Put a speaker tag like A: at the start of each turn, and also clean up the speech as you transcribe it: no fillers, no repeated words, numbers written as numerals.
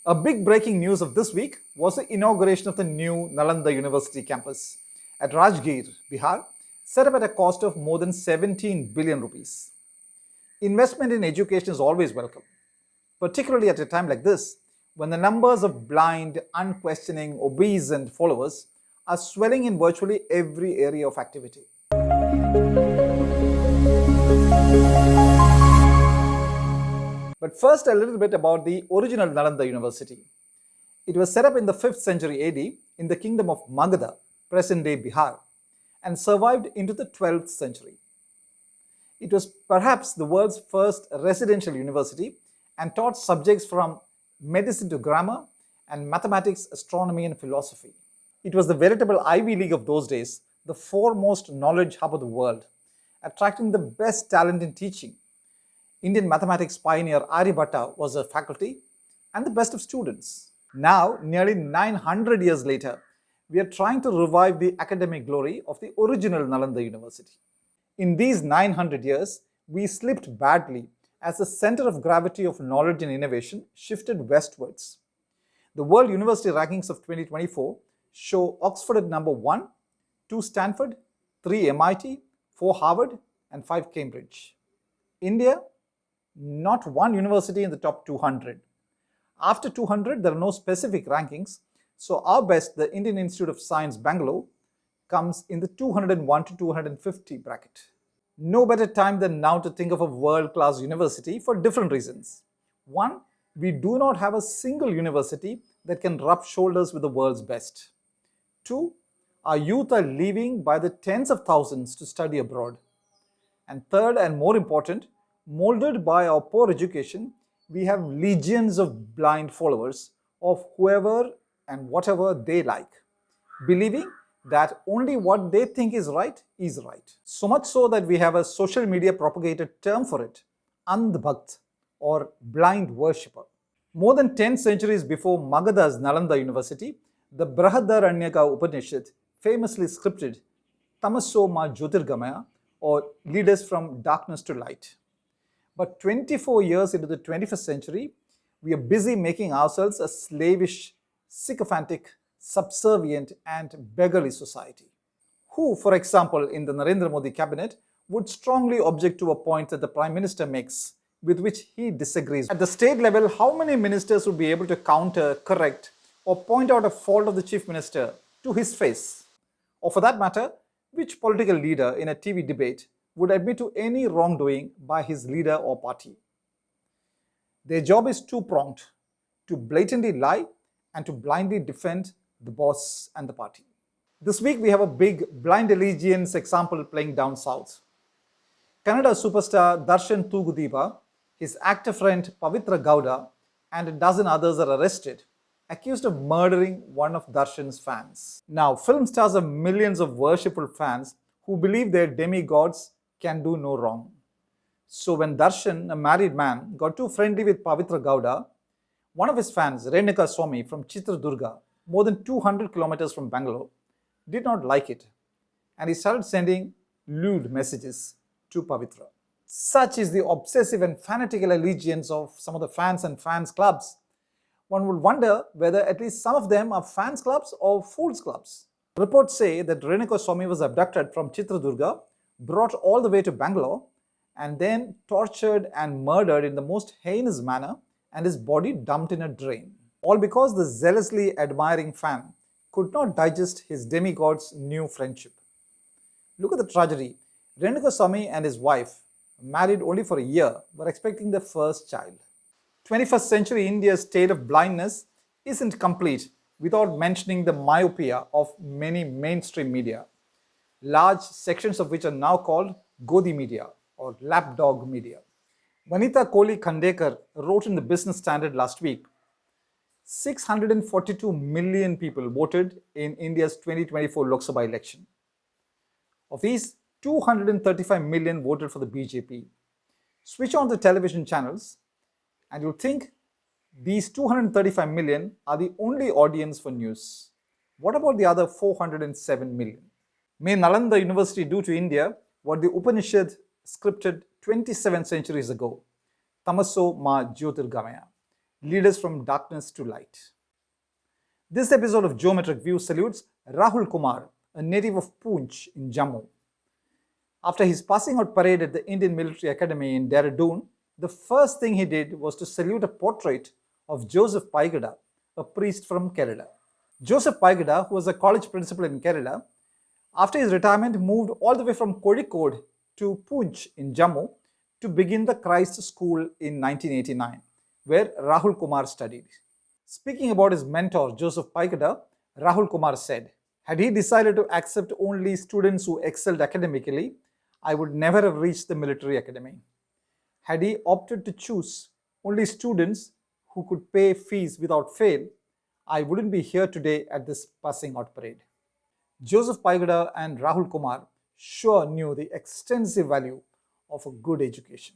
A: A big breaking news of this week was the inauguration of the new Nalanda University campus at Rajgir, Bihar, set up at a cost of more than 17 billion rupees. Investment in education is always welcome, particularly at a time like this, when the numbers of blind, unquestioning, obeisant followers are swelling in virtually every area of activity. But first, a little bit about the original Nalanda University. It was set up in the 5th century AD in the kingdom of Magadha, present-day Bihar, and survived into the 12th century. It was perhaps the world's first residential university and taught subjects from medicine to grammar and mathematics, astronomy, and philosophy. It was the veritable Ivy League of those days, the foremost knowledge hub of the world, attracting the best talent in teaching. Indian mathematics pioneer Aryabhatta was a faculty and the best of students. Now, nearly 900 years later, we are trying to revive the academic glory of the original Nalanda University. In these 900 years, we slipped badly as the center of gravity of knowledge and innovation shifted westwards. The World University Rankings of 2024 show Oxford at number 1, 2 Stanford, 3 MIT, 4 Harvard, and 5 Cambridge. India, not one university in the top 200. After 200, there are no specific rankings, so our best, the Indian Institute of Science, Bangalore, comes in the 201 to 250 bracket. No better time than now to think of a world-class university for different reasons. One, we do not have a single university that can rub shoulders with the world's best. Two, our youth are leaving by the tens of thousands to study abroad. And third, and more important, molded by our poor education, we have legions of blind followers of whoever and whatever they like, believing that only what they think is right. So much so that we have a social media propagated term for it, Andhbhakt, or blind worshipper. More than 10 centuries before Magadha's Nalanda University, the Brahadaranyaka Upanishad famously scripted tamaso jyotirgamaya, or lead us from darkness to light. But 24 years into the 21st century, we are busy making ourselves a slavish, sycophantic, subservient, and beggarly society. Who, for example, in the Narendra Modi cabinet, would strongly object to a point that the Prime Minister makes with which he disagrees? At the state level, how many ministers would be able to counter, correct, or point out a fault of the Chief Minister to his face? Or for that matter, which political leader in a TV debate would admit to any wrongdoing by his leader or party? Their job is two-pronged: to blatantly lie and to blindly defend the boss and the party. This week we have a big blind allegiance example playing down south. Kannada superstar Darshan Toogudeeba, his actor friend Pavitra Gowda, and a dozen others are arrested, accused of murdering one of Darshan's fans. Now, film stars have millions of worshipful fans who believe their demigods can do no wrong. So when Darshan, a married man, got too friendly with Pavitra Gowda, one of his fans, Renuka Swami from Chitradurga, more than 200 kilometers from Bangalore, did not like it, and he started sending lewd messages to Pavitra. Such is the obsessive and fanatical allegiance of some of the fans and fans clubs. One would wonder whether at least some of them are fans clubs or fools clubs. Reports say that Renuka Swami was abducted from Chitradurga, brought all the way to Bangalore, and then tortured and murdered in the most heinous manner, and his body dumped in a drain. All because the zealously admiring fan could not digest his demigod's new friendship. Look at the tragedy. Renuka Swami and his wife, married only for a year, were expecting their first child. 21st century India's state of blindness isn't complete without mentioning the myopia of many mainstream media, large sections of which are now called Godi media or lapdog media. Vanita Kohli-Khandekar wrote in the Business Standard last week, 642 million people voted in India's 2024 Lok Sabha election. Of these, 235 million voted for the BJP. Switch on the television channels and you'll think these 235 million are the only audience for news. What about the other 407 million? May Nalanda University do to India what the Upanishad scripted 27 centuries ago, tamaso jyotirgamaya. lead us from darkness to light. This episode of Geometric View salutes Rahul Kumar, a native of Poonch in Jammu. After his passing out parade at the Indian Military Academy in Dehradun, the first thing he did was to salute a portrait of Joseph Paigada, a priest from Kerala. Joseph Paigada, who was a college principal in Kerala, after his retirement moved all the way from Kozhikode to Poonch in Jammu to begin the Christ School in 1989, where Rahul Kumar studied. Speaking about his mentor, Joseph Paigada, Rahul Kumar said, "Had he decided to accept only students who excelled academically, I would never have reached the military academy. Had he opted to choose only students who could pay fees without fail, I wouldn't be here today at this passing out parade." Joseph Paigada and Rahul Kumar sure knew the extensive value of a good education.